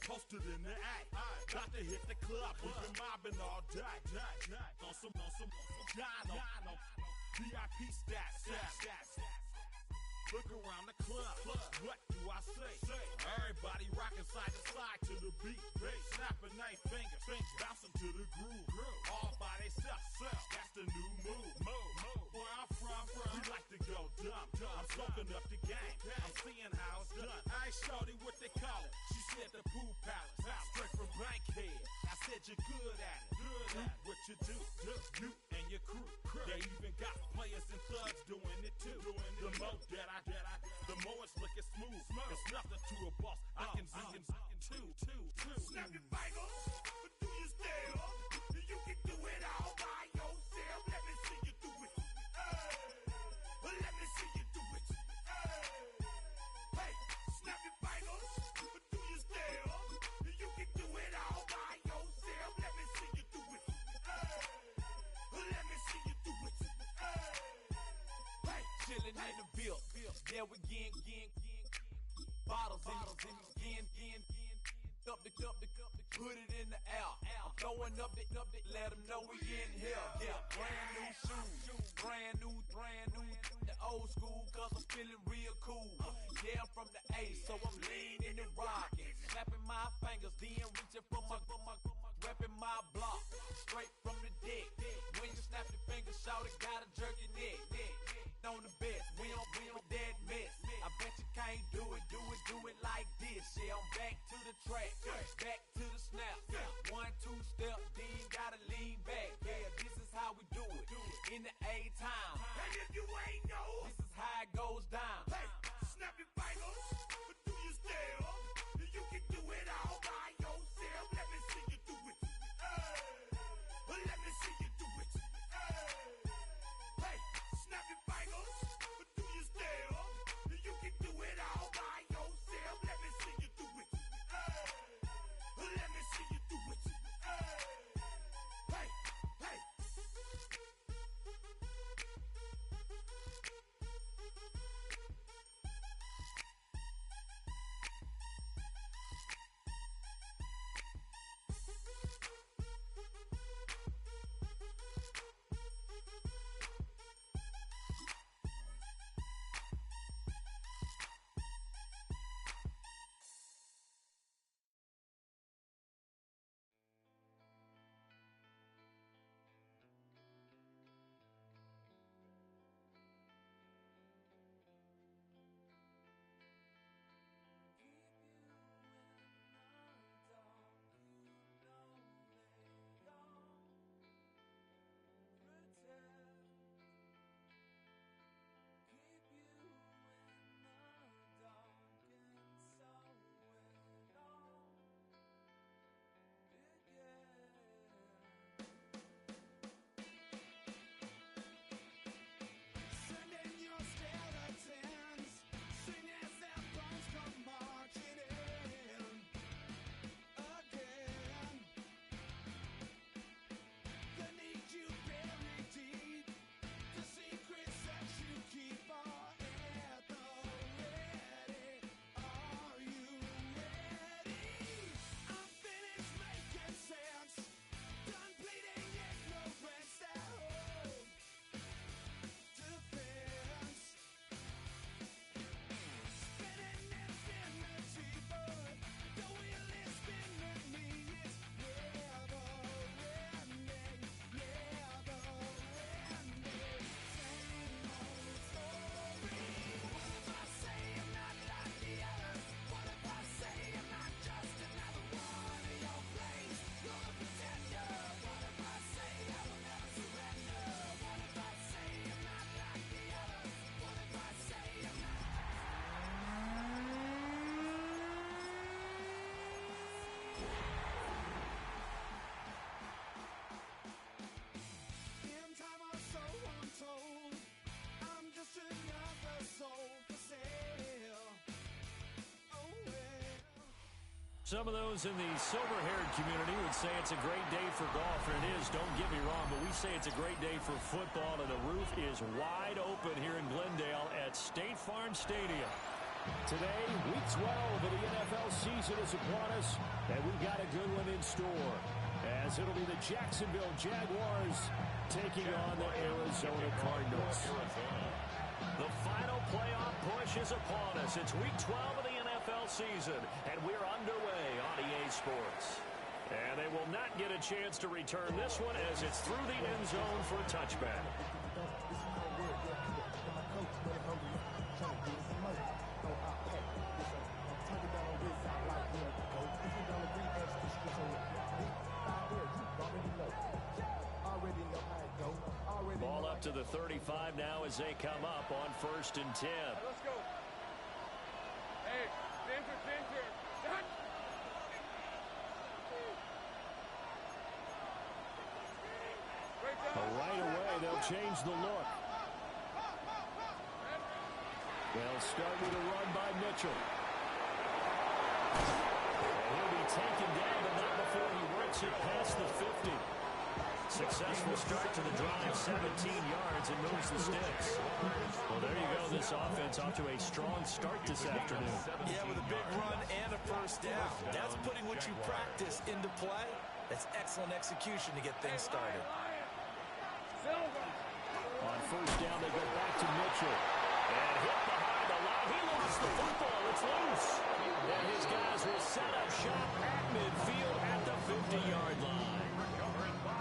posted in the act. Got to hit the club, we've been mobbing all day. On some Dino, VIP stats. Look around the club, what do I say? Everybody rocking side to side to the beat. Snapping their fingers, bouncing to the groove. All by themselves, that's the new move. Where I'm from, we like to go dumb. I'm soaking up the game, I'm seeing how it's done. I ain't shorty what they call it. She said the pool palace, straight from Bankhead. I said you're good at it. Do what you do, you and your crew. They even got players and thugs doing it too. The more the more it's looking smooth. It's nothing to a boss. I can see two. Snap your fingers, but do you still? You can do it all by yourself. Let me see you do it. Let me see you do it. Hey, snap your fingers, but do you still? You can do it all by yourself. Let me see you do it. Let me see you do it. Hey, chillin' in the bill. Yeah, we again. Bottles in again. Up the cup, put it in the air. I'm throwing up the, let them know we in here. Yeah, brand new shoes, brand new. The old school, cause I'm feeling real cool. Yeah, I'm from the A, so I'm leaning and rocking. Snapping my fingers, then reaching for my repping my block. Straight from the deck. When you snap your fingers, shout it, gotta jerk your neck. On the best, we don't dead mess. I bet you can't do it like this. Yeah, I'm back to the track, back to the snap. 1, 2 step, then gotta lean back. Yeah, this is how we do it in the A time. and if you ain't know, This is how it goes down. hey, snap your fingers, but do you still? You can do it all by yourself. Let me see you do it. Let me see you do it. Hey, snap your fingers, but do you still? You can do it all by yourself. Let me see you do it. Let me see you do it. Hey. Some of those in the silver-haired community would say it's a great day for golf, and it is, don't get me wrong, but we say it's a great day for football, and the roof is wide open here in Glendale at State Farm Stadium. Today, week 12 of the NFL season is upon us, and we've got a good one in store, as it'll be the Jacksonville Jaguars taking on the Arizona Cardinals. The final playoff push is upon us. It's week 12 of the NFL season, and we're underway on EA Sports. And they will not get a chance to return this one as it's through the end zone for a touchback. Ball up to the 35 now as they come up on 1st and 10. Let's go. Hey, center. Done. Right away, they'll change the look. They'll start with a run by Mitchell. And he'll be taken down, but not before he works it past the 50. Successful start to the drive, 17 yards, and moves the sticks. Well, there you go. This offense off to a strong start this afternoon. Yeah, with a big run and a first down. That's putting what you practice into play. That's excellent execution to get things started. On 1st down, they go back to Mitchell. And hit behind the line. He lost the football. It's loose. And his guys will set up shop at midfield at the 50-yard line.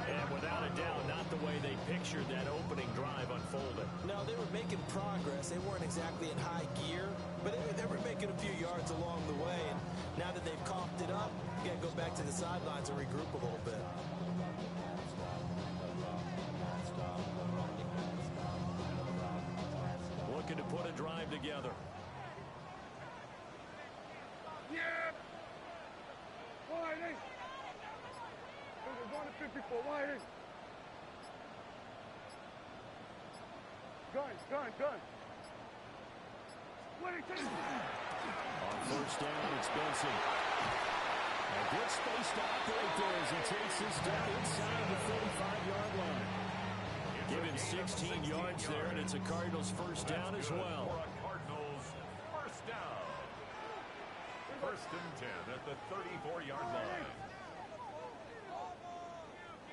And without a doubt, not the way they pictured that opening drive unfolded. No, they were making progress. They weren't exactly in high gear, but they were making a few yards along the way. And now that they've coughed it up, you got to go back to the sidelines and regroup a little bit. Looking to put a drive together. Yeah. Wide eight. We're going to 54. Wide eight. Gun. What are you taking? On 1st down, it's Benson. A good space to operate there as he takes this down inside the 45-yard line. Give him 16 yards there, and it's a Cardinals 1st down as well. Cardinals 1st down. 1st and 10 at the 34-yard line.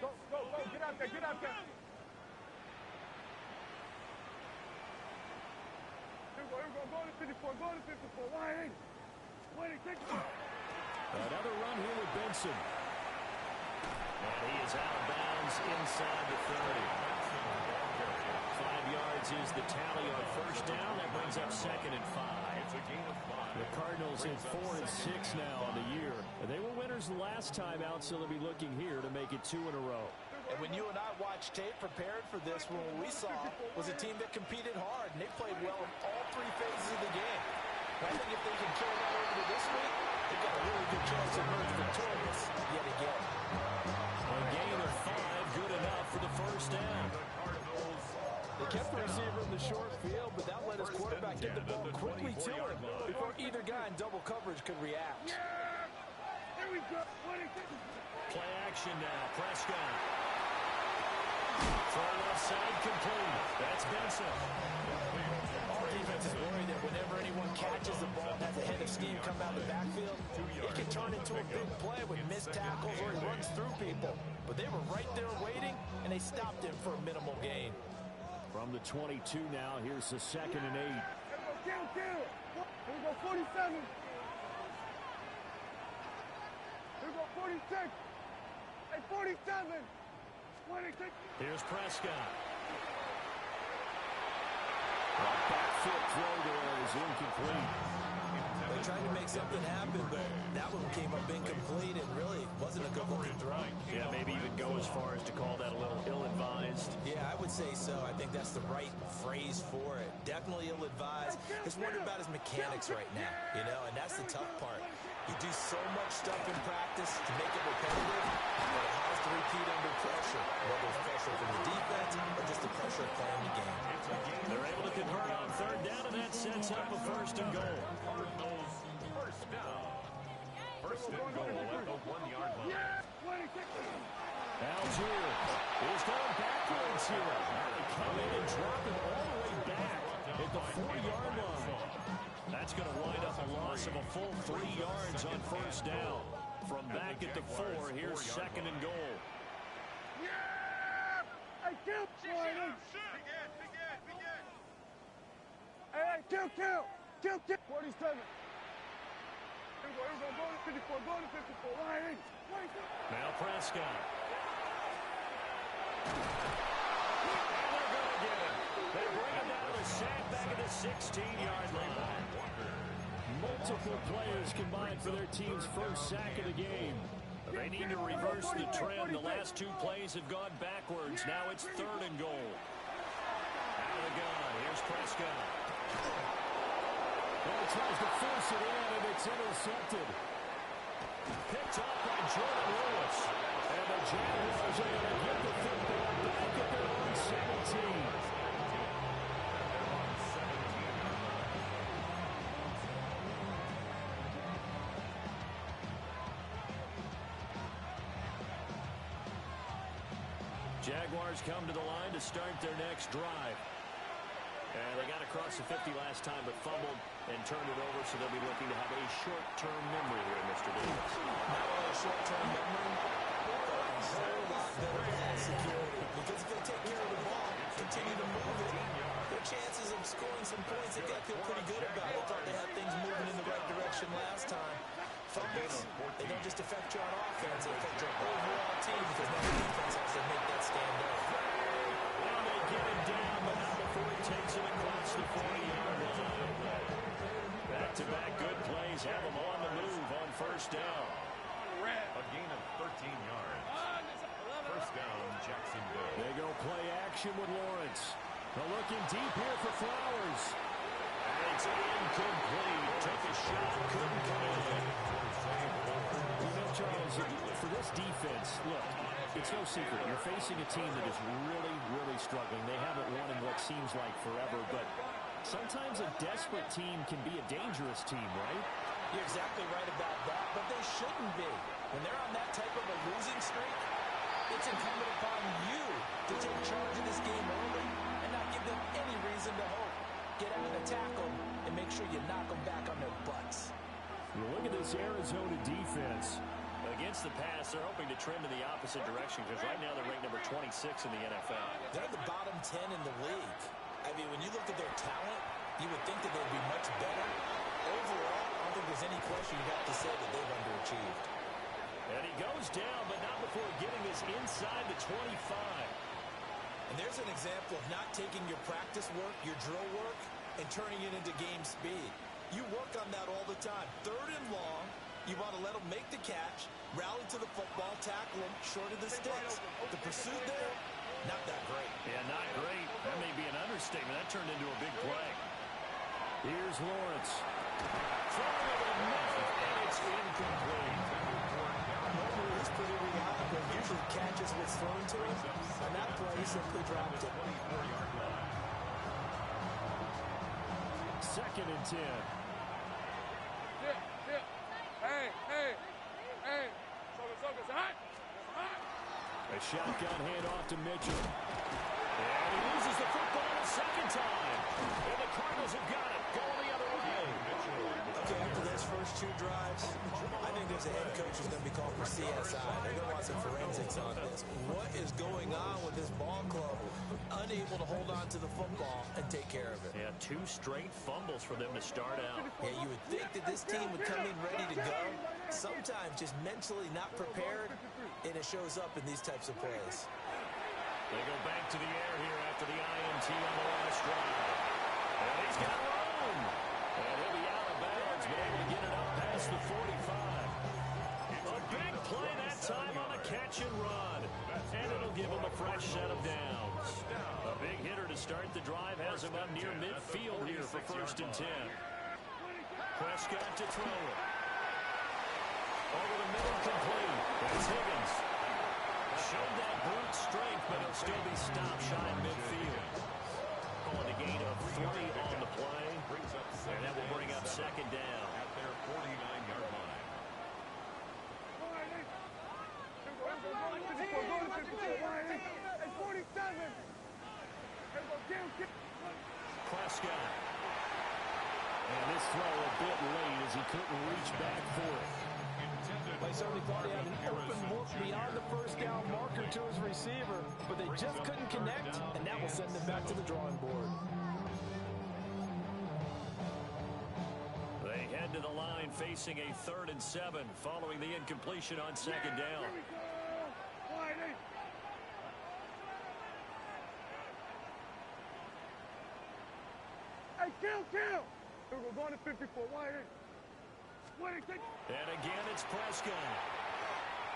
Go. Get out there. Here we go. Go to 54. Wide eight. Take it. Another run here with Benson. And he is out of bounds inside the 30. 5 yards is the tally on 1st down. That brings up 2nd and 5. It's a gain of 5. The Cardinals at 4 and 6 now on the year. They were winners the last time out, so they'll be looking here to make it 2 in a row. And when you and I watched tape prepared for this, what we saw was a team that competed hard, and they played well in all 3 phases of the game. I think if they can carry that over to this week, they've got a really good chance to emerge victorious yet again. A gain of 5, good enough for the 1st down. They kept the receiver in the short field, but that let his quarterback get the ball quickly to him before either guy in double coverage could react. Here we go. Play action now. Prescott. Throw left side complete. That's Benson. Our defense is worried that whenever anyone catches the ball and has a head of steam come out of the backfield, it can turn into a big play with missed tackles or he runs through people. But they were right there waiting, and they stopped him for a minimal gain. From the 22 now, here's the 2nd and 8. Here we go, 47. Here we go, 46. Hey, 47. Here's Prescott. Back foot throw there is incomplete. They tried to make something happen, but that one came up incomplete and really wasn't a good-looking throw. Yeah, maybe even go as far as to call that a little ill-advised. Yeah, I would say so. I think that's the right phrase for it. Definitely ill-advised. Just wondering about his mechanics right now, and that's the tough part. You do so much stuff in practice to make it repetitive, but it has to repeat under pressure, whether it's pressure from the defense or just the pressure of playing the game. They're able to convert on 3rd down, and that sets up a 1st and goal. Cardinals 1st down. 1st and goal at the 1-yard line. Algier is going backwards here. They come in and drop it all the way back. at the 4-yard line. That's going to wind up a loss of a full 3 yards on first down. From back at the 4, here's second and goal. Yeah! Hey, kill! Hey, kill! 47. Here we go, go to 54, go to 54. Why? Now Prescott. And they're going to get him. They bring him down to the sack back at the 16-yard line. Multiple players combined for their team's first sack of the game. They need to reverse the trend. The last 2 plays have gone backwards. Now it's third and goal. Out of the gun. Here's Prescott. Well, he tries to force it in, and it's intercepted. Picked up by Jordan Lewis. And the Jaguars are going to get the football back at their own 17. Jaguars come to the line to start their next drive. And they got across the 50 last time, but fumbled and turned it over, so they'll be looking to have a short-term memory here, Mr. Davis. Not only a short-term memory, but a whole lot better ball security. Because if they take care of the ball, continue to move it, their chances of scoring some points, they've got to feel pretty good about it. Thought they had things moving in the right direction last time. Fumbles, they don't just affect you on offense, they affect your overall team, because now the defense has to make that stand up. Well, they get him down, but not before he takes it across the 40-yard line. Back-to-back good plays have them on the move on first down. A gain of 13 yards. First down, Jacksonville. They go play action with Lawrence. They're looking deep here for Flowers. And it's incomplete. Took a shot, couldn't come in. You know, Charles, for this defense, look, it's no secret. You're facing a team that is really, really struggling. They haven't won in what seems like forever, but sometimes a desperate team can be a dangerous team, right? You're exactly right about that, but they shouldn't be. When they're on that type of a losing streak, it's incumbent upon you to take charge of this game early and not give them any reason to hope. Get out and attack them and make sure you knock them back on their butts. Well, look at this Arizona defense. Against the pass, they're hoping to trend in the opposite direction because right now they're ranked number 26 in the NFL. They're the bottom 10 in the league. I mean, when you look at their talent, you would think that they'd be much better. Overall, I don't think there's any question you'd have to say that they've underachieved. And he goes down, but not before getting this inside the 25. And there's an example of not taking your practice work, your drill work, and turning it into game speed. You work on that all the time. Third and long, you want to let them make the catch, rally to the football, tackle them short of the sticks. The pursuit there, not that great. Yeah, not great. That may be an understatement. That turned into a big play. Here's Lawrence. Throwing over the middle, and it's incomplete. Normally, he's pretty reliable. Usually catches what's thrown to him. On that play, he simply dropped it. Second and 10. Hey. A shotgun handoff to Mitchell. And he loses the football a second time. And the Cardinals have got it. Going the other way. Okay, after those first 2 drives, I think there's a head coach who's going to be called for CSI. They're going to want some forensics on this. What is going on with this ball club? Unable to hold on to the football and take care of it. Yeah, 2 straight fumbles for them to start out. Yeah, you would think that this team would come in ready to go. Sometimes just mentally not prepared, and it shows up in these types of plays. They go back to the air here after the INT on the last drive. And he's got room. And he'll be out of bounds, but able to get it up past the 45. A big play that time on the catch and run. And it'll give him a fresh set of downs. A big hitter to start the drive has him up near midfield here for first and 10. Prescott to throw it. Over the middle, complete. That's Higgins. Showed that brute strength, but he'll still be stopped shy of midfield. Calling a gain of 3 on the play. And that will bring up second down. At their 49-yard line. Hey, 47. Prescott. throw a bit late as he couldn't reach back for it. They certainly thought he had an open look beyond the first down marker to his receiver, but they just couldn't connect, and that will send them back to the drawing board. They head to the line facing a 3rd and 7 following the incompletion on 2nd down. Hey, kill! We're going to 54. And again, it's Prescott.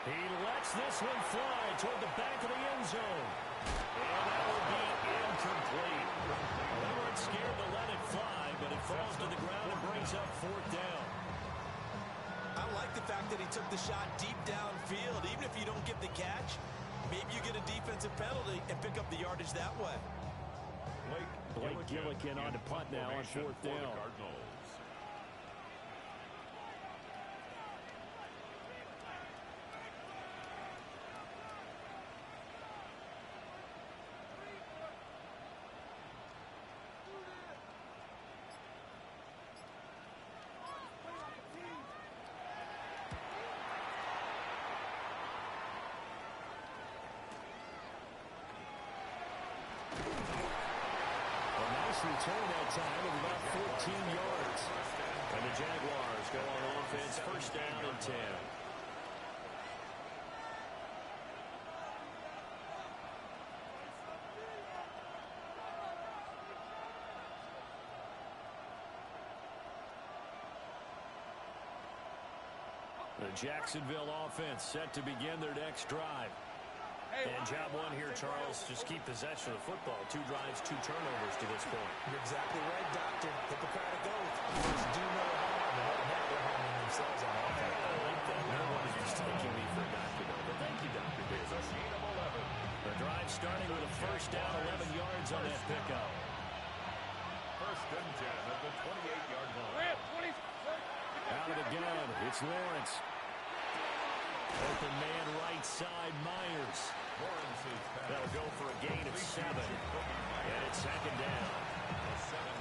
He lets this one fly toward the back of the end zone. And that will be incomplete. They weren't scared to let it fly, but it falls to the ground and brings up 4th down. I like the fact that he took the shot deep downfield. Even if you don't get the catch, maybe you get a defensive penalty and pick up the yardage that way. Blake Gillikin on to punt now on 4th down. Return that time of about 14 yards. And the Jaguars go on offense, 1st down and 10. The Jacksonville offense set to begin their next drive. And job one here, Charles, just keep possession of the football. 2 drives, 2 turnovers to this point. You're exactly right, Doctor. Hippocratic oath. Just do no harm. And right now they're harming themselves on offense. I like that. No one is just taking me for a doctor, though. But thank you, Dr. Biz. The drive starting with a 1st down, 11 yards on that pickup. 1st and 10 at the 28-yard line. Out of the gun, it's Lawrence. Open man right side, Myers. That'll go for a gain of 7. And it's 2nd down.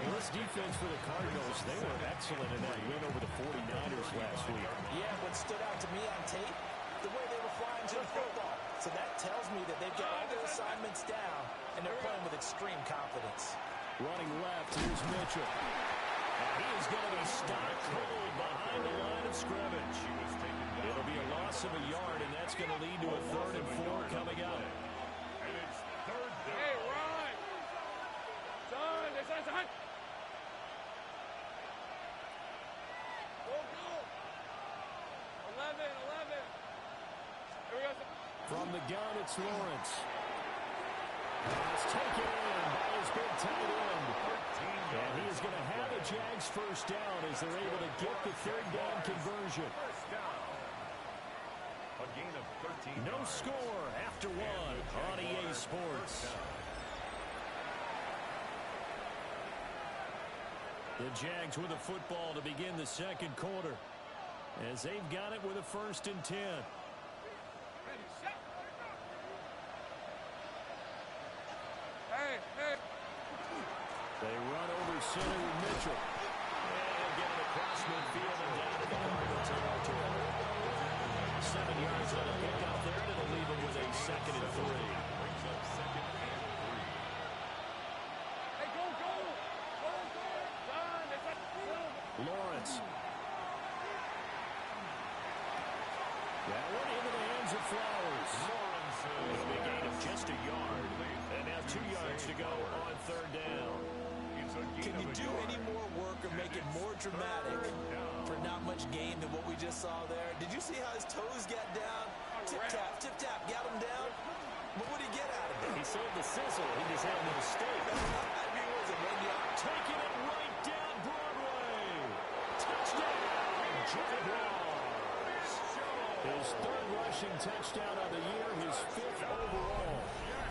Well, this defense for the Cardinals, they were excellent in that win over the 49ers last week. Yeah, what stood out to me on tape, the way they were flying to the football. So that tells me that they've got all their assignments down, and they're playing with extreme confidence. Running left, here's Mitchell. And he is going to be stopped cold behind the line of scrimmage. It'll be a loss of a yard, and that's going to lead to a 3rd and 4 coming up. And it's 3rd down. Hey, Ron! Son, there's a hunt! Go! 11. Here we go. From the gun, it's Lawrence. It's taken in by his big tight end. And he is going to have the Jags 1st down as they're able to get the 3rd down conversion. A gain of 13 No yards. score after 1 on EA Sports. The Jags with the football to begin the 2nd quarter as they've got it with a 1st and 10. Hey! They run over center with Mitchell. And he'll get it across midfield and down to the Cardinal territory. 7 yards on a pickup there, and it'll leave him with a 2nd and 3. Brings up 2nd and 3. Hey, go! Son, Lawrence. That one into the hands of Flowers. With a big gain of just a yard. And now 2 yards to go on 3rd down. Can you do any more work or make it more dramatic for not much gain than what we just saw there? Did you see how his toes got down? Tip-tap, got him down. But what did he get out of it? He saved the sizzle. He just had a mistake. I mean, what was it, 1 yard? Taking it right down Broadway. Touchdown, Jaguars. His 3rd rushing touchdown of the year, his 5th overall.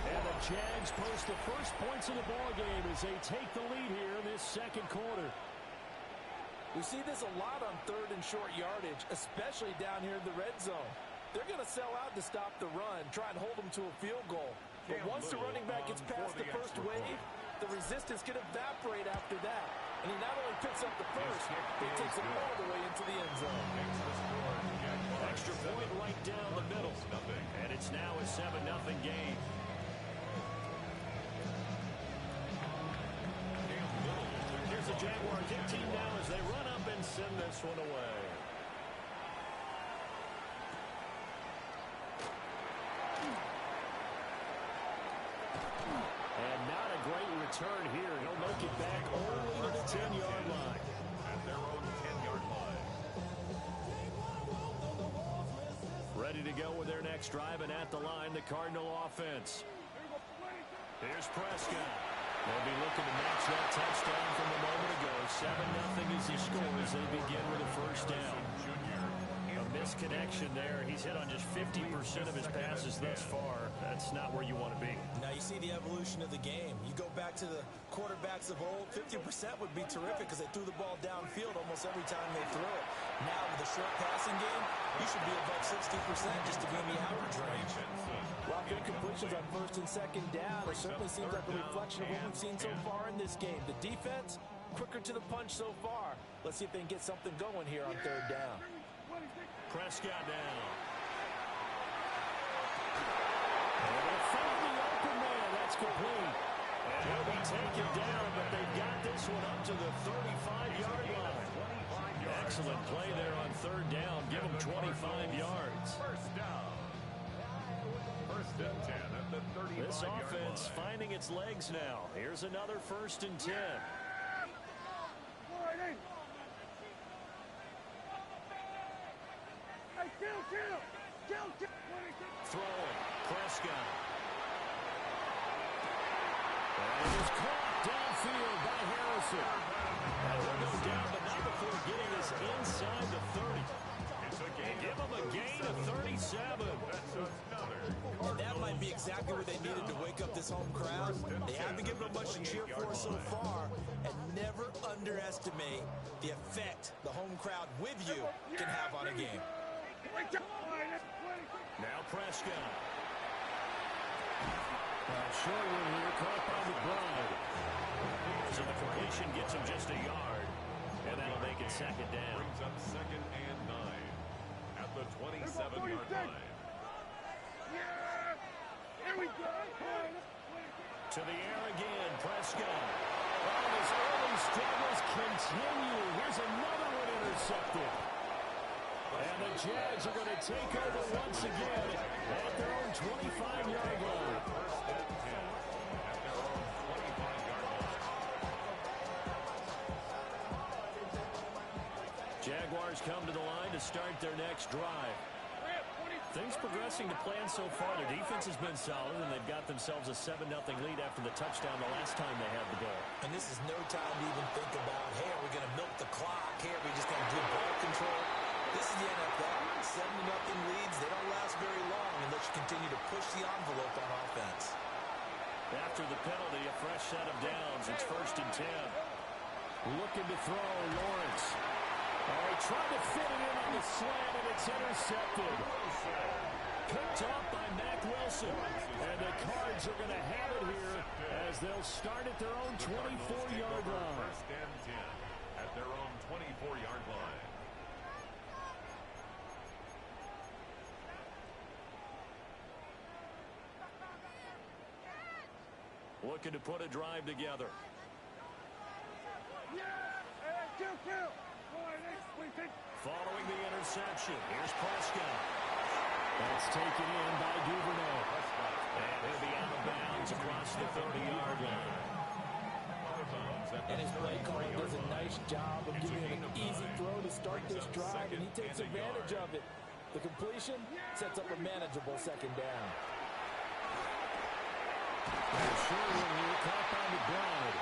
And the Jags post the first points of the ballgame as they take the lead here in this 2nd quarter. We see this a lot on 3rd and short yardage, especially down here in the red zone. They're going to sell out to stop the run, try and hold them to a field goal. But once the running back gets past the first wave, the resistance can evaporate after that. And he not only picks up the first, he takes it all the way into the end zone. Extra point right down the middle. And it's now a 7-0 game. Here's the Jaguar kick team now as they run up and send this one away. And not a great return here. He'll make it back only to the 10-yard line. At their own 10-yard line. Ready to go with their next drive, and at the line, the Cardinal offense. Here's Prescott. They'll be looking to match that touchdown from a moment ago. 7-0 is the score as they begin with a first down. A misconnection there. He's hit on just 50% of his passes thus far. That's not where you want to be. Now you see the evolution of the game. You go back to the quarterbacks of old, 50% would be terrific because they threw the ball downfield almost every time they threw it. Now with the short passing game, you should be above 60% just to be in the average range. Well, incompletions on first and second down. It certainly seems like a reflection of what we've seen so far in this game. The defense, quicker to the punch so far. Let's see if they can get something going here on third down. Prescott down. And they'll find the open man. That's complete. And he'll be taken down, but they've got this one up to the 35-yard line. Excellent play there on third down. Give them 25 yards. First down. First and 10 at the 35-yard line. This offense finding its legs now. Here's another first and 10. Throwing. Prescott. And it is caught downfield by Harrison. And he'll go down, but not before getting this inside the 30. And give him a gain of 37. And that might be exactly what they needed to wake up this home crowd. They haven't given them much to cheer for so far. And never underestimate the effect the home crowd with you can have on a game. Now Prescott. Short one here, caught by McBride. So the completion gets him just a yard. And that'll make it second down. Brings up second and 9 at the 27-yard line. Here we go. To the air again, Prescott. Oh, his early struggles continue. Here's another one intercepted. And the Jags are going to take over once again at their own 25-yard line. First and 10 at their own 25-yard line. Jaguars come to the line to start their next drive. Things progressing to plan so far. Their defense has been solid, and they've got themselves a 7-0 lead after the touchdown the last time they had the ball. And this is no time to even think about, hey, are we going to milk the clock? Hey, are we just going to do ball control? This is the NFL. 7-0 leads, they don't last very long unless you continue to push the envelope on offense. After the penalty, a fresh set of downs. It's first and 10. Looking to throw, Lawrence. Oh, he tried to fit it in on the slant, and it's intercepted. Picked up by Mack Wilson. And the Cards are going to have it here as they'll start at their own 24-yard line. First and 10 at their own 24-yard line. Looking to put a drive together. Following the interception, here's Prescott. That's taken in by Duvernay. And he'll be out of bounds across the 30-yard line. And his play caller does a nice job of giving him an easy throw to start this drive, and he takes advantage of it. The completion sets up a manageable second down. Sure one here, caught by McBride.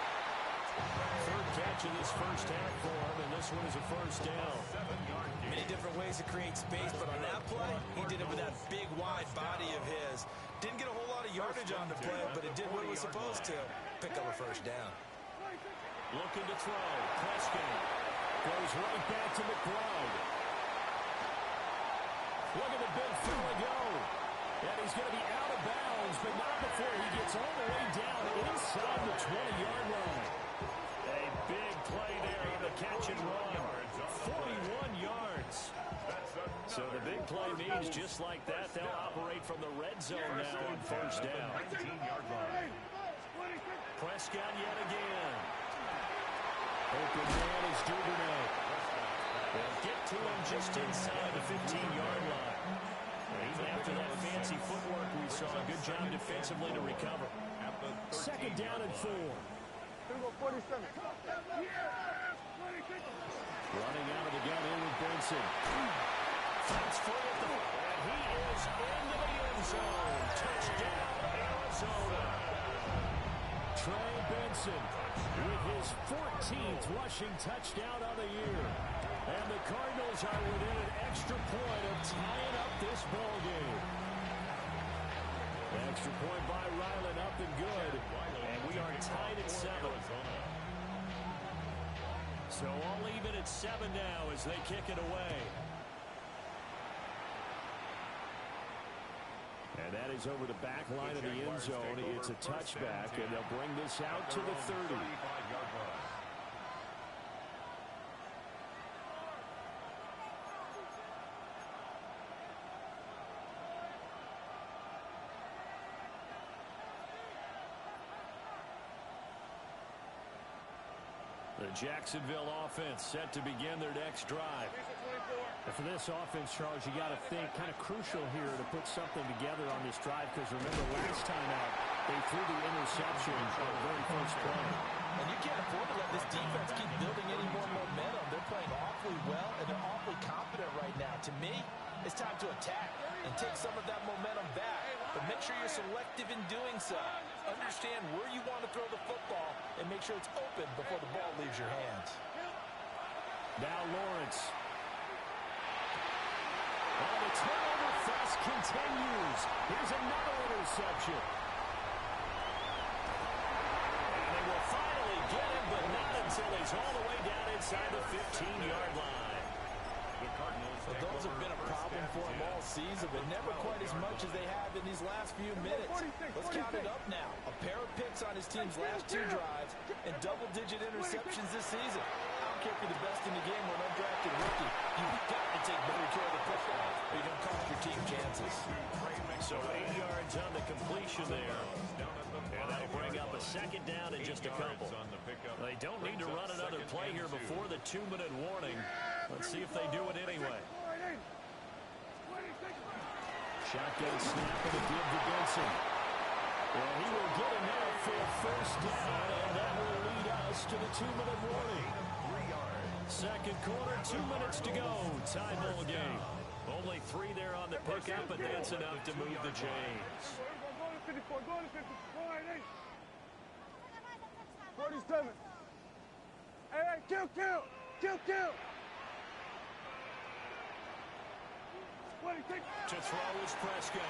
Third catch in this first half for him, and this one is a first down. Many different ways to create space, but on that play, he did it with that big, wide body of his. Didn't get a whole lot of yardage on the play, but it did what it was supposed to. Pick up a first down. Looking to throw. Prescott goes right back to McBride. Look at the big throw go. And he's going to be out of bounds, but not before he gets all the way down inside the 20-yard line. A big play chains just like that. They'll operate from the red zone now on first down. 19-yard line. Prescott yet again. Open man is Duvernay. They'll get to him just inside the 15-yard line. Even after that fancy footwork we saw, a good job defensively to recover. Second down and 4. Gonna go 47. Running out of the gun in with Benson. Fights for it, and he is into the end zone. Touchdown, Arizona. Trey Benson with his 14th rushing touchdown of the year. And the Cardinals are within an extra point of tying up this ball game. Extra point by Ryland, up and good. And we are tied at 7. So all even at 7 now as they kick it away. And that is over the back line of the end zone. It's a touchback, and they'll bring this out to the 30. The Jacksonville offense set to begin their next drive. And for this offense, Charles, you got to think kind of crucial here to put something together on this drive, because remember last time out, they threw the interception on the very first play. And you can't afford to let this defense keep building any more momentum. They're playing awfully well, and they're awfully confident right now. To me, it's time to attack and take some of that momentum back. But make sure you're selective in doing so. Understand where you want to throw the football and make sure it's open before the ball leaves your hands. Now Lawrence. And the turnover fest continues. Here's another interception. And they will finally get him, but not until he's all the way down inside the 15-yard line. Well, those have been a problem for him all season, but never quite as much as they have in these last few minutes. Let's count it up now. A pair of picks on his team's last 2 drives and double-digit interceptions this season. I don't care if you're the best in the game or an undrafted rookie. You've got to take better care of the football or you're going to cost your team chances. So 8 yards on the completion there. And that'll bring up a second down in just a couple. They don't need to run another play here before the 2-minute warning. Let's see if they do it anyway. Shotgun snap and a give to Benson. And he will get enough for a first down, and that will lead us to the 2-minute warning. Second quarter, 2 minutes to go. Tie ball game. Only 3 there on the pickup, but that's enough to move the chains. 47. Hey, kill. To throw is Prescott.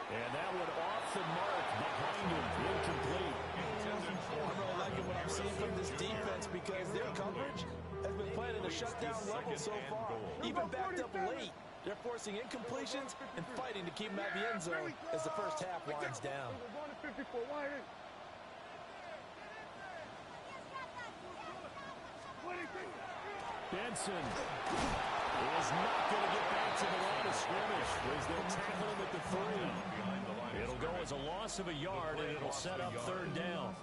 And that one off the mark behind him. Incomplete. I'm really liking what I'm seeing from this defense because their coverage has been playing at a shutdown level so far. Even backed up late, they're forcing incompletions and fighting to keep them out of the end zone as the first half winds down. Benson is not going to get back to the line of scrimmage as they'll tackle him at the 3. It'll go as a loss of a yard, and it'll set up third down.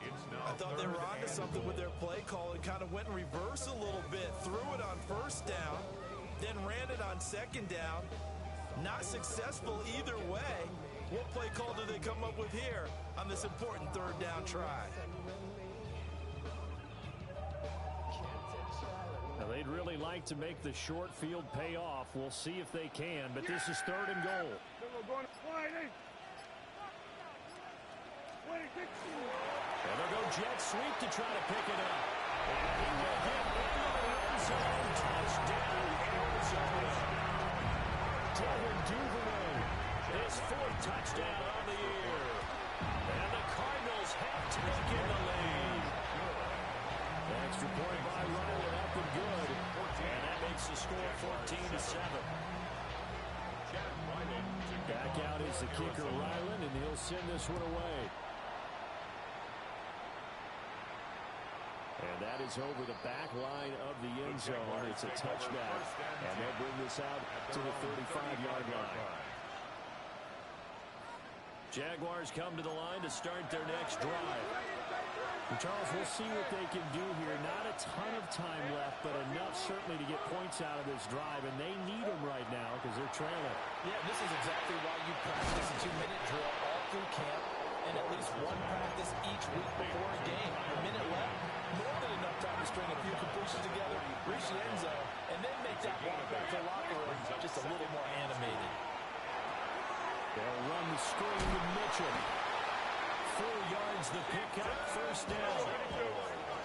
I thought they were onto something with their play call and kind of went in reverse a little bit. Threw it on first down, then ran it on second down. Not successful either way. What play call do they come up with here on this important third down try? Now, they'd really like to make the short field pay off. We'll see if they can, but this is third and goal. And they'll go jet sweep to try to pick it up. And he will get into the end zone. Touchdown, Arizona. Devin Duvernay, his 4th touchdown on the year. And the Cardinals have taken the lead. Extra point by Ryland, up and good. And that makes the score 14-7. Back out is the kicker, Ryland, and he'll send this one away. And that is over the back line of the end zone. It's a touchback, and they'll bring this out to the 35-yard line. Jaguars come to the line to start their next drive. And Charles, we'll see what they can do here. Not a ton of time left, but enough certainly to get points out of this drive, and they need them right now because they're trailing. Yeah, this is exactly why you practice a 2-minute drill all through camp and at least one practice each week before a game. A minute left, more than enough time to string a few completions together, reach the end zone, and then make that walk back to the locker room just a little more animated. They'll run the screen to Mitchell. 4 yards the pickup, first down.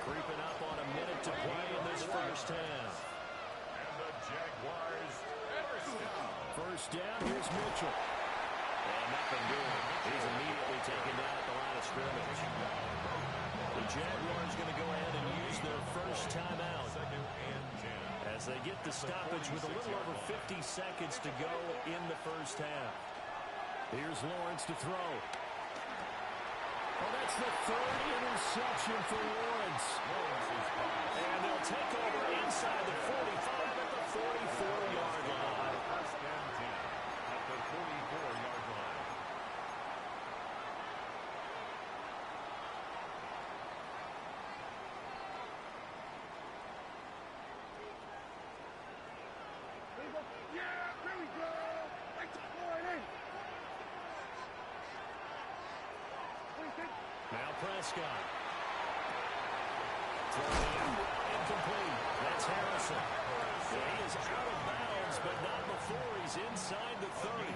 Creeping up on a minute to play in this first half. And the Jaguars First down, here's Mitchell. And nothing doing. He's immediately taken down at the line of scrimmage. The Jaguars going to go ahead and use their first timeout as they get the stoppage with a little over 50 seconds to go in the first half. Here's Lawrence to throw. Oh, that's the third interception for Lawrence. And they'll take over inside the 45 at the 44-yard line. First and 10 at the 44-yard line. Yeah, there we go. Like the point. Now Prescott. Throwing incomplete. That's Harrison. He is out of bounds, but not before he's inside the 30.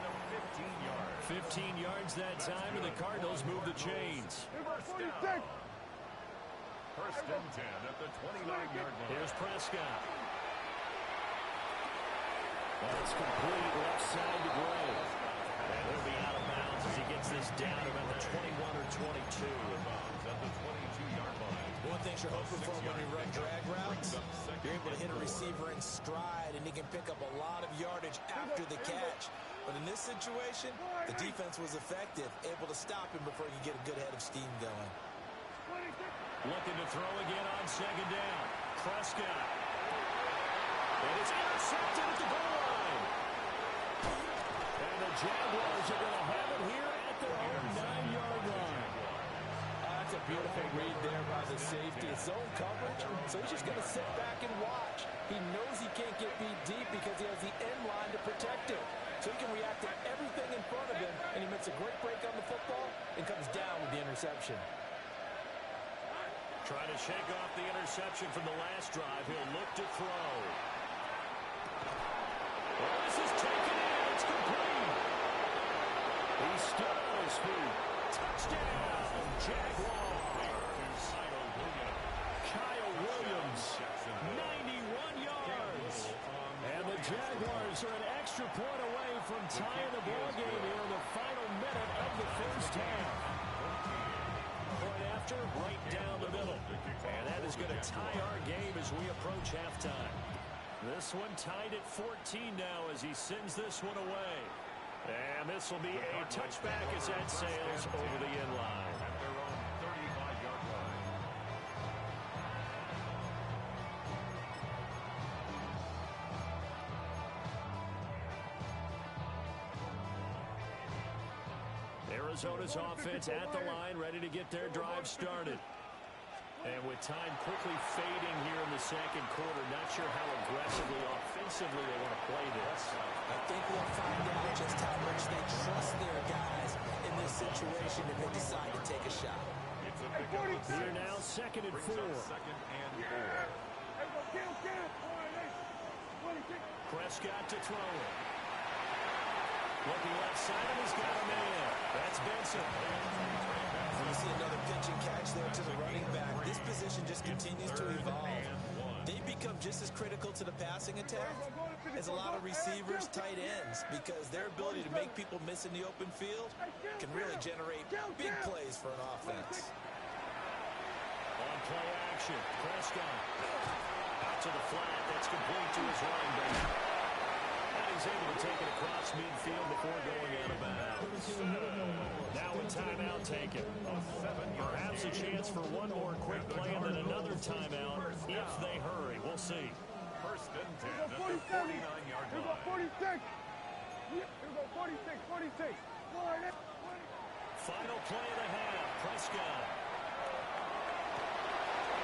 15 yards that time, and the Cardinals move the chains. First and 10 at the 29-yard line. Here's Prescott. That's complete left side to Gray. And he'll be out of bounds as he gets this down around the 21 or 22. At the 22-yard line. One thing you're hoping for when you run drag routes, you're able to hit a receiver in stride, and he can pick up a lot of yardage after the catch. But in this situation, the defense was effective, able to stop him before you get a good head of steam going. Looking to throw again on second down. Prescott. And it's intercepted at the goal line. And the Jaguars are going to have it here at their own 9-yard line. That's a beautiful read there by the safety. It's zone coverage, so he's just going to sit back and watch. He knows he can't get beat deep because he has the end line to protect him. So he can react to everything in front of him, and he makes a great break on the football and comes down with the interception. Trying to shake off the interception from the last drive. He'll look to throw. Well, this is taken in. It's complete. He's still on his feet. Touchdown, Jaguars. Kyle Williams, 91 yards. And the Jaguars are an extra point away from tying the ballgame here in the final minute of the first half. Point after, right down the middle. And that is going to tie our game as we approach halftime. This one tied at 14 now as he sends this one away. And this will be a touchback as that sails over the end line. At their own 35-yard line. Arizona's offense at the line, ready to get their drive started. And with time quickly fading here in the second quarter, not sure how aggressively, offensively they want to play this. I think we'll find out just how much they trust their guys in this situation if they decide to take a shot. It's a pick up. Here now, second and 4. Second and 4. Prescott to throw it. Looking left side, and he's got a man. That's Benson. You see another pitch and catch there to the running back. This position just continues to evolve. They become just as critical to the passing attack as a lot of receivers, tight ends, because their ability to make people miss in the open field can really generate big plays for an offense. On play action, Prescott out to the flat. That's complete to his running back. And he's able to take it across midfield before going out of bounds. Now in timeout, take it. Perhaps a chance for one more quick play and then another timeout if they hurry. We'll see. First and 10 at the 49-yard line. Here go 46. Here go 46, 46. Final play of the half. Prescott.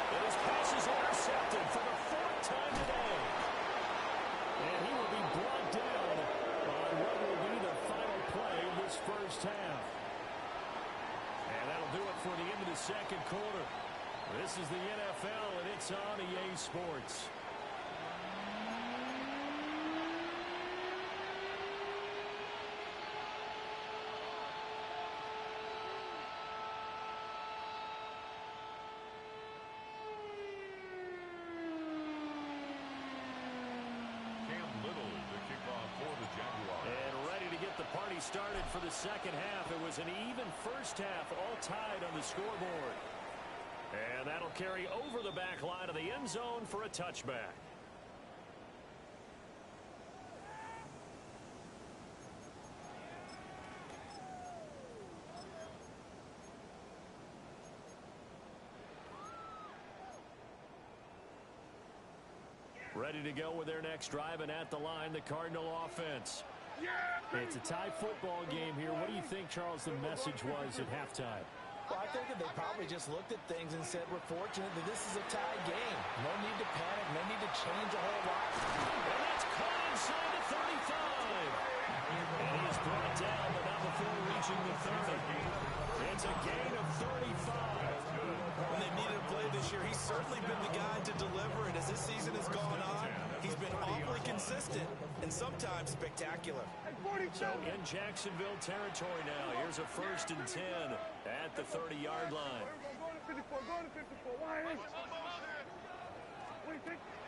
And his pass is intercepted for the fourth time today. And he will be brought down on what will be the final play of this first half. And that'll do it for the end of the second quarter. This is the NFL, and it's on EA Sports. Started for the second half. It was an even first half, all tied on the scoreboard. And that'll carry over the back line of the end zone for a touchback. Ready to go with their next drive, and at the line, the Cardinal offense. It's a tie football game here. What do you think, Charles, the message was at halftime? Well, I think that they probably just looked at things and said, we're fortunate that this is a tie game. No need to panic, no need to change a whole lot. And that's caught inside the 35. And he is brought down, but not before reaching the 30. It's a gain of 35. When they needed a play this year, he's certainly been the guy to deliver it. As this season has gone on, he's been awfully consistent and sometimes spectacular. So in Jacksonville territory now, here's a 1st and 10 at the 30-yard line.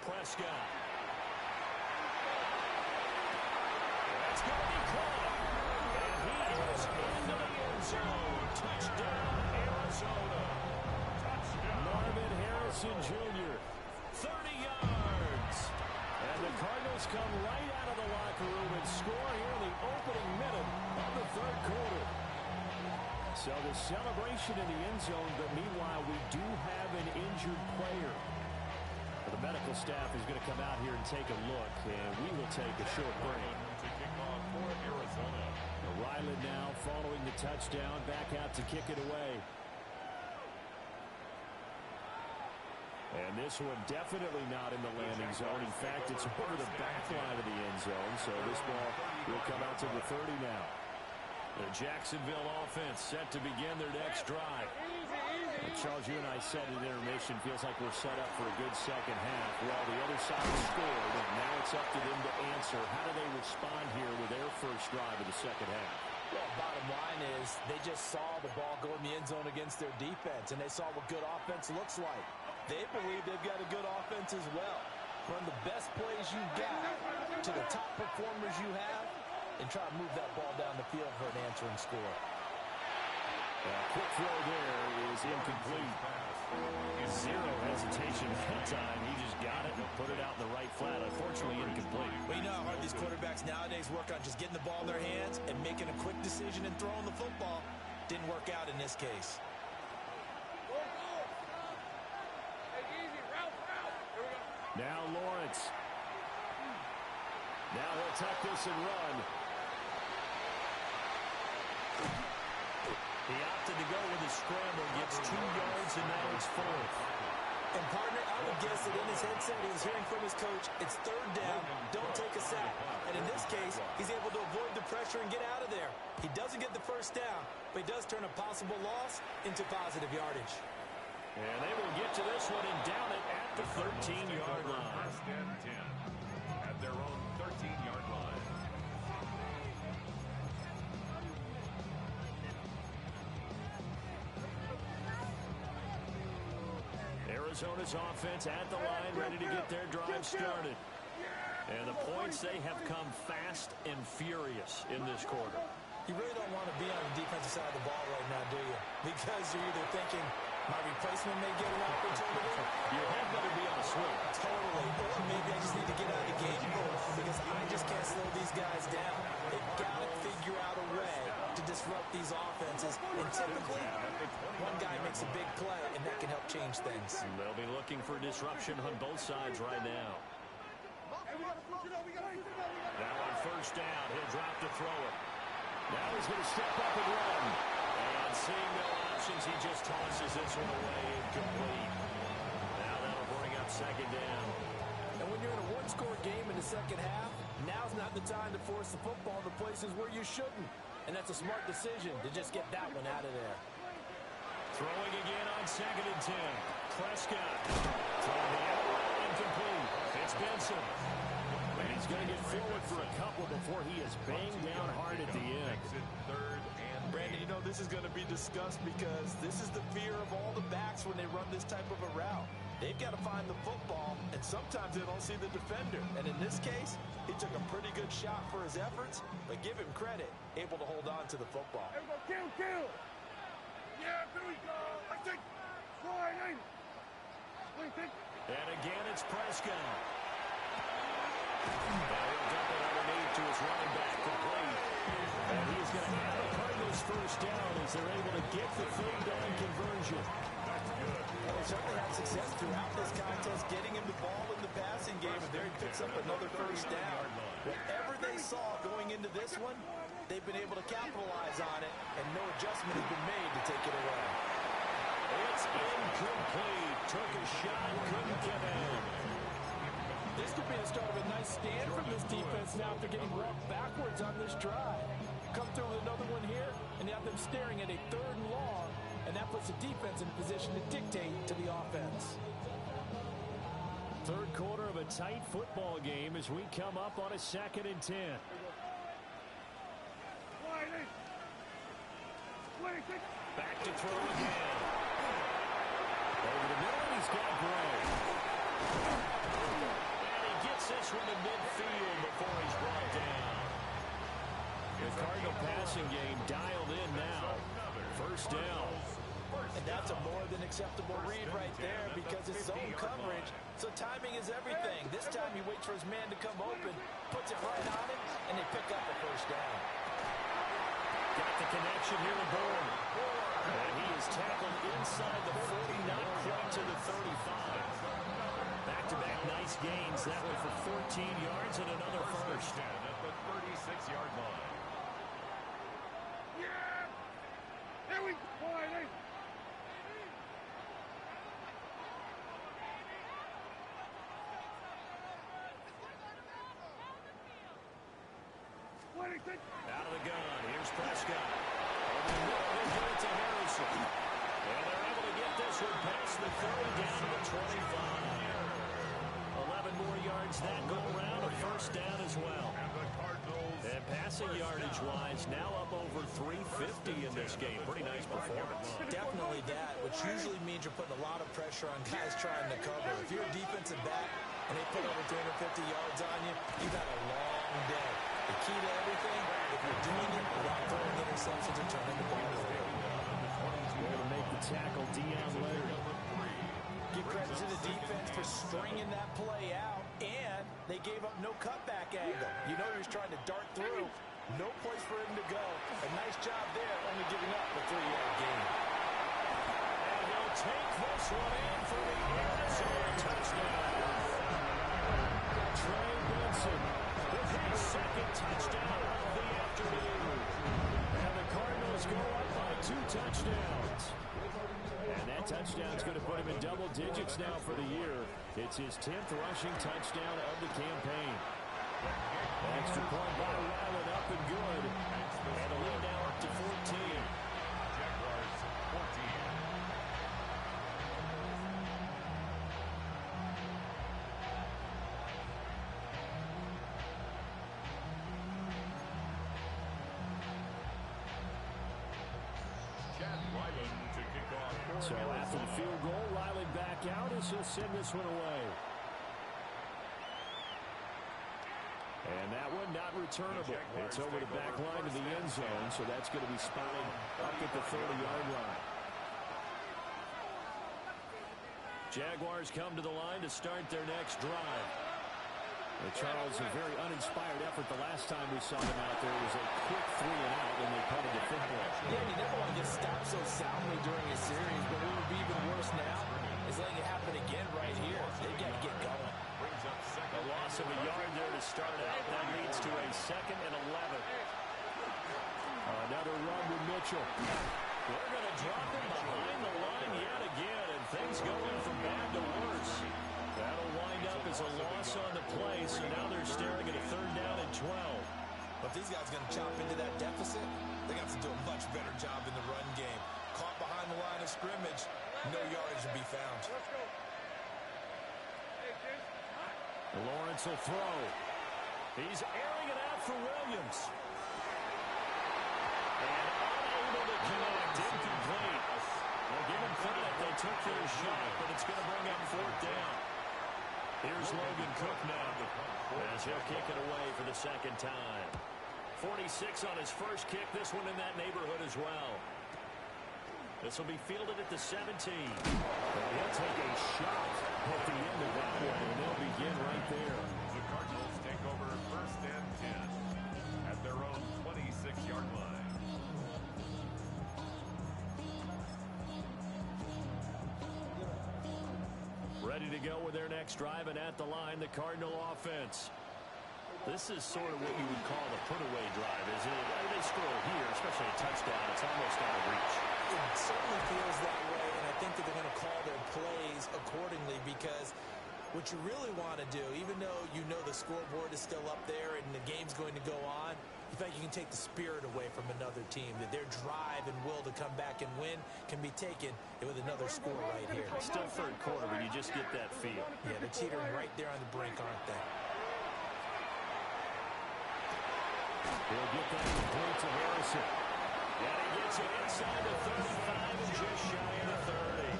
Prescott. That's going to be caught. And he is into the end zone. Touchdown, Arizona. Marvin Harrison Jr., 30 yards. And the Cardinals come right out of the locker room and score here in the opening minute of the third quarter. So the celebration in the end zone, but meanwhile we do have an injured player. The medical staff is going to come out here and take a look, and we will take a short break. To kick off for Arizona. Ryland now following the touchdown, back out to kick it away. And this one definitely not in the landing zone. In fact, it's over the back line of the end zone, so this ball will come out to the 30 now. The Jacksonville offense set to begin their next drive. Charles, you and I said in intermission, feels like we're set up for a good second half. Well, the other side scored, and now it's up to them to answer. How do they respond here with their first drive of the second half? Well, bottom line is they just saw the ball go in the end zone against their defense, and they saw what good offense looks like. They believe they've got a good offense as well. Run the best plays you've got to the top performers you have and try to move that ball down the field for an answering score. Quick throw there is incomplete. Zero hesitation that time. He just got it and put it out in the right flat. Unfortunately, incomplete. Well, you know how hard these quarterbacks nowadays work on just getting the ball in their hands and making a quick decision and throwing the football. Didn't work out in this case. Now Lawrence. Now he'll tuck this and run. He opted to go with a scramble, gets 2 yards, and now it's 4th. And partner, I would guess that in his headset he was hearing from his coach, it's 3rd down, don't take a sack. And in this case, he's able to avoid the pressure and get out of there. He doesn't get the first down, but he does turn a possible loss into positive yardage. And they will get to this one and down it at the 13-yard line. First and 10 at their own 13-yard line. Arizona's offense at the line, ready to get their drive started. And the points, they have come fast and furious in this quarter. You really don't want to be on the defensive side of the ball right now, do you? Because you're either thinking, My replacement may get an opportunity. Your head better be on a swing. Totally. Or maybe I just need to get out of the game mode because I just can't slow these guys down. They've got to figure out a way to disrupt these offenses. And typically, one guy makes a big play, and that can help change things. They'll be looking for disruption on both sides right now. Now on first down, he'll drop to throw it. Now he's going to step up and run. And seeing no options, he just tosses this one away incomplete. Now that'll bring up second down. And when you're in a one-score game in the second half, now's not the time to force the football in the places where you shouldn't. And that's a smart decision to just get that one out of there. Throwing again on second and 10. Prescott. Throwing the out incomplete. It's Benson. And he's going to get forward for a couple before he is banged down hard at the end. Brandon, you know this is going to be discussed because this is the fear of all the backs when they run this type of a route. They've got to find the football, and sometimes they don't see the defender. And in this case, he took a pretty good shot for his efforts, but give him credit, able to hold on to the football. Kill. Yeah, there we go. I think. Right, And again, it's Prescott. Now he'll dump it underneath to his running back, complete. And he's going to have a Cardinals first down as they're able to get the third down conversion. Well, they certainly had success throughout this contest, getting him the ball in the passing game, and there he picks up another first down. Whatever they saw going into this one, they've been able to capitalize on it, and no adjustment has been made to take it away. It's incomplete. Took a shot, couldn't get in. This could be the start of a nice stand from this defense now after getting walked backwards on this drive. Come through with another one here, and you have them staring at a third and long, and that puts the defense in a position to dictate to the offense. Third quarter of a tight football game as we come up on a second and 10. Back to throw again. Over the middle, he's got Gray. And he gets this one to midfield before he's brought down. The Cardinal passing game dialed in now. First down. And that's a more than acceptable read right there because it's zone coverage, so timing is everything. This time he waits for his man to come open, puts it right on him, and they pick up a first down. Got the connection here to Bourne. And he is tackled inside the 40, not quite to the 35. Back-to-back nice gains. That one for 14 yards and another first. At the 36-yard line. Yeah! There we go. Out of the gun. Here's Prescott. Over the middle, they get it to Harrison. And they're able to get this one past the 30 down to the 25. 11 more yards that go around. A first down as well. And passing yardage-wise, now up over 350 in this game. Pretty nice performance. Definitely that, which usually means you're putting a lot of pressure on guys trying to cover. If you're a defensive back and they put over 350 yards on you, you've had a long day. The key to everything, if you're doing it without throwing interceptions or turning the ball over. Way to make the tackle, Deion Leonard. Give credit to the defense for stringing that play out, and they gave up no cutback angle. You know he was trying to dart through. No place for him to go. A nice job there, only giving up a 3-yard gain. And he'll take this one in for the Arizona touchdown. Trey Benson with his second touchdown of the afternoon. And the Cardinals go up by 2 touchdowns. And that touchdown's going to put him in double digits now for the year. It's his 10th rushing touchdown of the campaign. Extra point by Ryland, up and good. And a lead now up to 14. Jaguars 14. So after the field goal, Riley back out as he'll send this one away. And that one not returnable. It's over the back line to the end zone, so that's going to be spotted up at the 30-yard line. Jaguars come to the line to start their next drive. Charles, a very uninspired effort the last time we saw them out there. It was a quick 3-and-out when they punted the football. Yeah, you never want to get stopped so soundly during a series, but what would be even worse now is letting it happen again right here. They got to get going. A loss of a yard there to start out. That leads to a 2nd and 11. Another run with Mitchell. They're going to drop him behind the line yet again, and things going from bad to worse. That'll wind up as a loss on the play, so now they're staring at a 3rd down and 12. But if these guys are going to chop into that deficit, they got to do a much better job in the run game. Caught behind the line of scrimmage, no yardage to be found. Lawrence will throw. He's airing it out for Williams. And unable to connect, incomplete. Well, give them credit, they took their shot, but it's going to bring up 4th down. Here's Logan Cook now, as he'll kick it away for the 2nd time. 46 on his first kick, this one in that neighborhood as well. This will be fielded at the 17. He'll take a shot at the end of that one, and they'll begin right there. The Cardinals take over 1st and 10 at their own 26-yard line. Ready to go with their next drive, and at the line, the Cardinal offense. This is sort of what you would call a put-away drive, isn't it? I mean, they score here, especially a touchdown. It's almost out of reach. It certainly feels that way, and I think that they're going to call their plays accordingly, because what you really want to do, even though you know the scoreboard is still up there and the game's going to go on, in fact, you can take the spirit away from another team, that their drive and will to come back and win can be taken with another score right here. Still 3rd quarter, but you just get that feel. Yeah, they're teetering right there on the brink, aren't they? He'll get that complete to Harrison. And he gets it inside the 35 and just shy of the 30.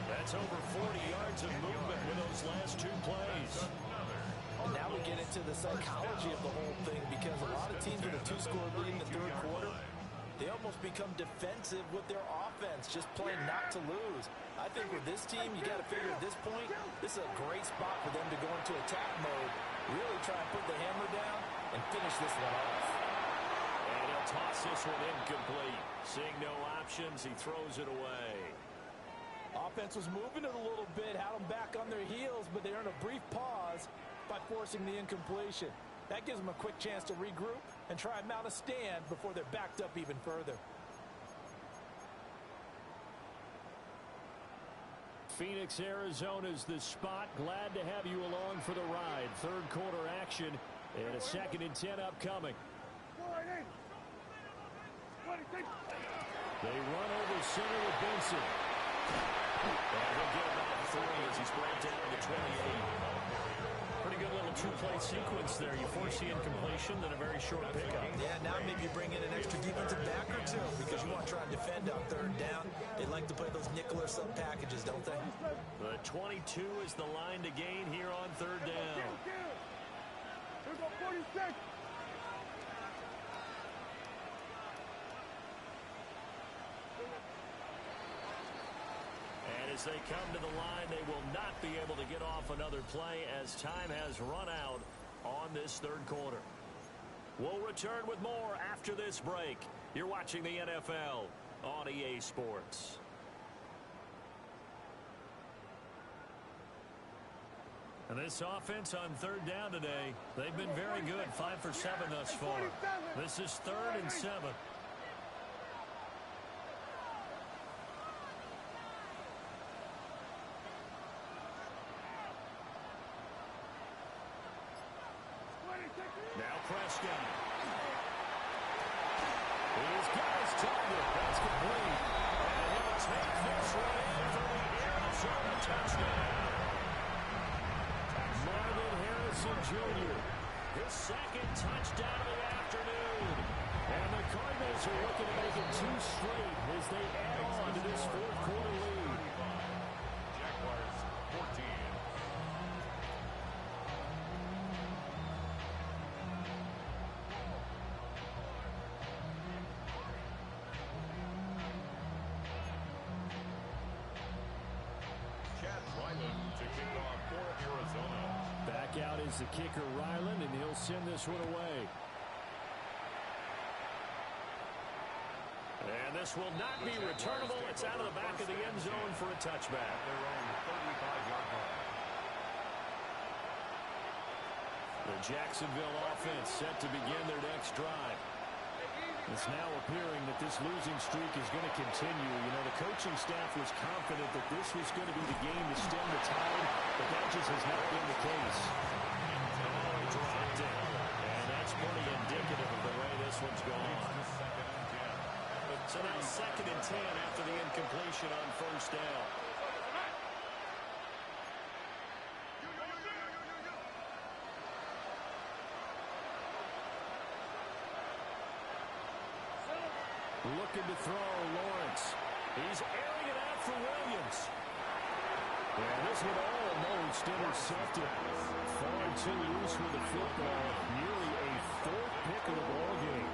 That's over 40 yards of movement with those last 2 plays. And now we get into the psychology of the whole thing, because a lot of teams with a 2-score lead in the 3rd quarter, they almost become defensive with their offense, just playing not to lose. I think with this team, you got to figure at this point, this is a great spot for them to go into attack mode, really try and put the hammer down and finish this one off. And he'll toss this one incomplete. Seeing no options, he throws it away. Offense was moving it a little bit, had them back on their heels, but they earned a brief pause by forcing the incompletion. That gives them a quick chance to regroup and try and mount a stand before they're backed up even further. Phoenix, Arizona's the spot. Glad to have you along for the ride. 3rd quarter action and a 2nd and 10 upcoming. They run over center with Benson. And he'll get about 3 as he's brought down to 28. Pretty good little 2-play sequence there. You force the incompletion, then a very short pickup. Yeah, now maybe you bring in an extra defensive back or 2, because you want to try and defend on 3rd down. They like to play those nickel or sub packages, don't they? The 22 is the line to gain here on 3rd down. Here go 46. And as they come to the line, they will not be able to get off another play as time has run out on this 3rd quarter. We'll return with more after this break. You're watching the NFL on EA Sports. And this offense on 3rd down today, they've been very good, 5 for 7 thus far. This is 3rd and 7. Now Prescott. He's got his target. That's complete. And he'll take this one in for the Arizona touchdown. Marvin Harrison Jr., his 2nd touchdown of the afternoon. And the Cardinals are looking to make it 2 straight as they add on to this 4th quarter lead. Jaguars 14. Chad White. Ryland to kick off for Arizona. Back out is the kicker, Ryland, and he'll send this one away. And this will not be returnable. It's out of the back of the end zone for a touchback. Their own 35-yard line. The Jacksonville offense set to begin their next drive. It's now appearing that this losing streak is going to continue. You know, the coaching staff was confident that this was going to be the game to stem the tide, but that just has not been the case. Oh, he dropped it. And that's pretty indicative of the way this one's gone. So now 2nd and 10 after the incompletion on first down. Looking to throw, Lawrence. He's airing it out for Williams. And this one almost intercepted. Far too loose with the football. Nearly a 4th pick of the ball game.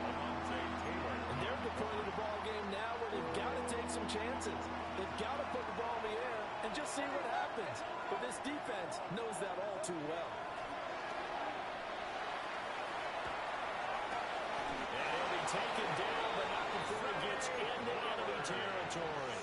And they're at the point of the ball game now where they've got to take some chances. They've got to put the ball in the air and just see what happens. But this defense knows that all too well. And he'll be taken down, but not before he gets into enemy territory.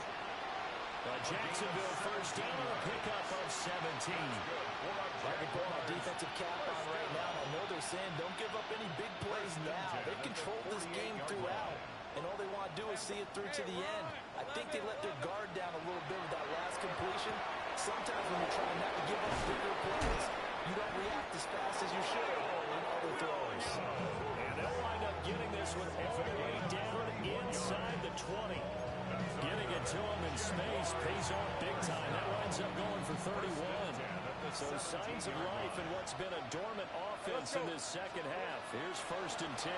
Jacksonville first down, a pickup of 17. They're going on defensive cap on right now. I know they're saying don't give up any big plays now. They controlled this game throughout, and all they want to do is see it through to the end. I think they let their guard down a little bit with that last completion. Sometimes when you're trying not to give up bigger plays, you don't react as fast as you should in other throws. And they'll wind up getting this one all the way down inside the 20. Getting it to him in space pays off big time. That winds up going for 31. So signs of life in what's been a dormant offense in this second half. Here's 1st and 10.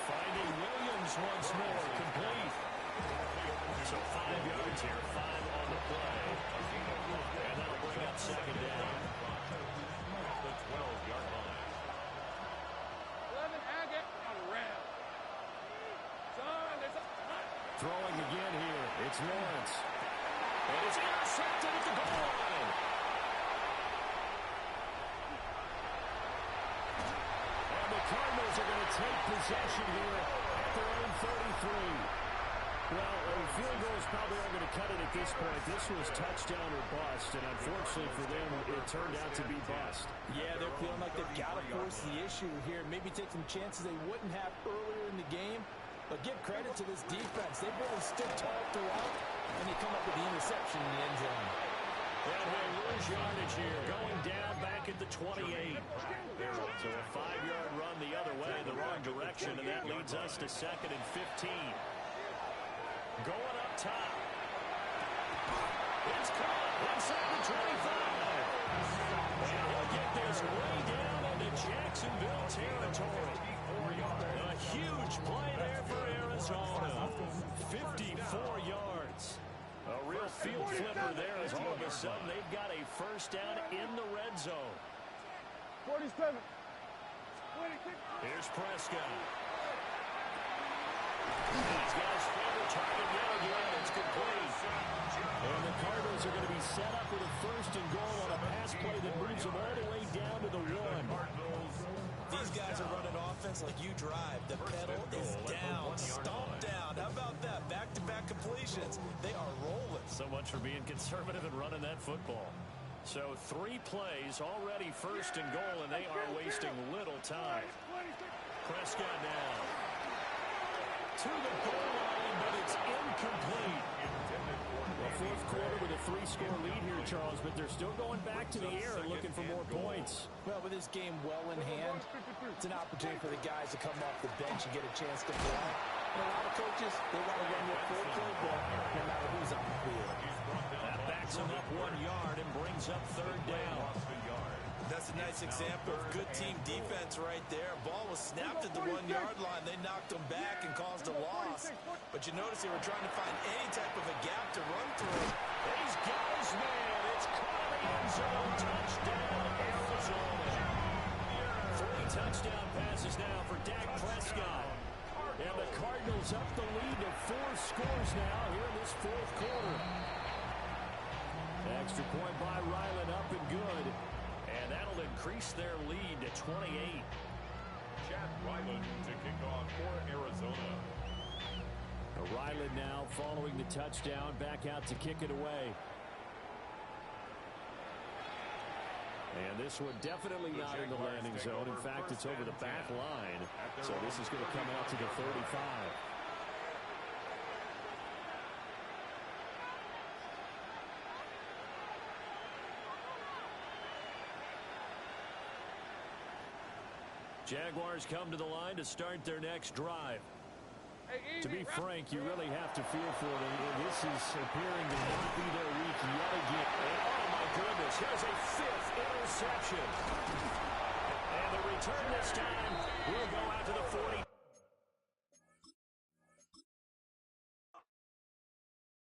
Finding Williams once more, complete. So 5 yards here, 5 on the play. And that'll bring up 2nd down. The 12-yard line. 11 and get around. Throwing again here. It's Lawrence. And it's intercepted at the goal line. And the Cardinals are going to take possession here at their own 33. Well, field goals probably aren't going to cut it at this point. This was touchdown or bust, and unfortunately for them, it turned out to be bust. Yeah, they're feeling like they've got to force the issue here. Maybe take some chances they wouldn't have earlier in the game. But give credit to this defense. They've really stood tall throughout, and they come up with the interception in the end zone. And we'll lose yardage here, going down back at the 28. So a 5-yard run the other way in the wrong direction, and that leads us to 2nd and 15. Going up top. It's caught inside the 25. And he'll get this way down into Jacksonville territory. A huge play there for Arizona. 54 yards. A real field flipper there as all of a sudden they've got a first down in the red zone. 47. Here's Prescott. He's got his favorite target yet again. It's complete. And the Cardinals are going to be set up with a 1st and goal on a pass play that moves them all the way down to the 1. These guys are running offense like you drive. The pedal is down, stomp down. How about that? Back-to-back completions. They are rolling. So much for being conservative and running that football. So 3 plays, already 1st and goal, and they are wasting little time. Prescott now to the goal line, but it's incomplete. Well, 4th quarter with a 3-score lead here, Charles, but they're still going back to the air and looking for more points. Well, with this game well in hand, it's an opportunity for the guys to come off the bench and get a chance to play. And a lot of coaches, they want to run their full playbook no matter who's on the field. That backs him up 1 yard and brings up 3rd down. That's a nice example of good team defense right there. Ball was snapped at the 1-yard line. They knocked them back and caused a loss. But you notice they were trying to find any type of a gap to run through. He's got his man. It's caught in the end zone. Touchdown, Arizona. 3 touchdown passes now for Dak Prescott. And the Cardinals up the lead to 4 scores now here in this 4th quarter. Extra point by Ryland, up and good. And that'll increase their lead to 28. Chad Ryland to kick off for Arizona. Ryland now following the touchdown, back out to kick it away. And this one definitely not in the landing zone. In fact, it's over the back line. So this is going to come out to the 35. Jaguars come to the line to start their next drive. To be frank, you really have to feel for them. This is appearing to not be their week yet again. And oh my goodness, here's a 5th interception. And the return this time will go out to the 40.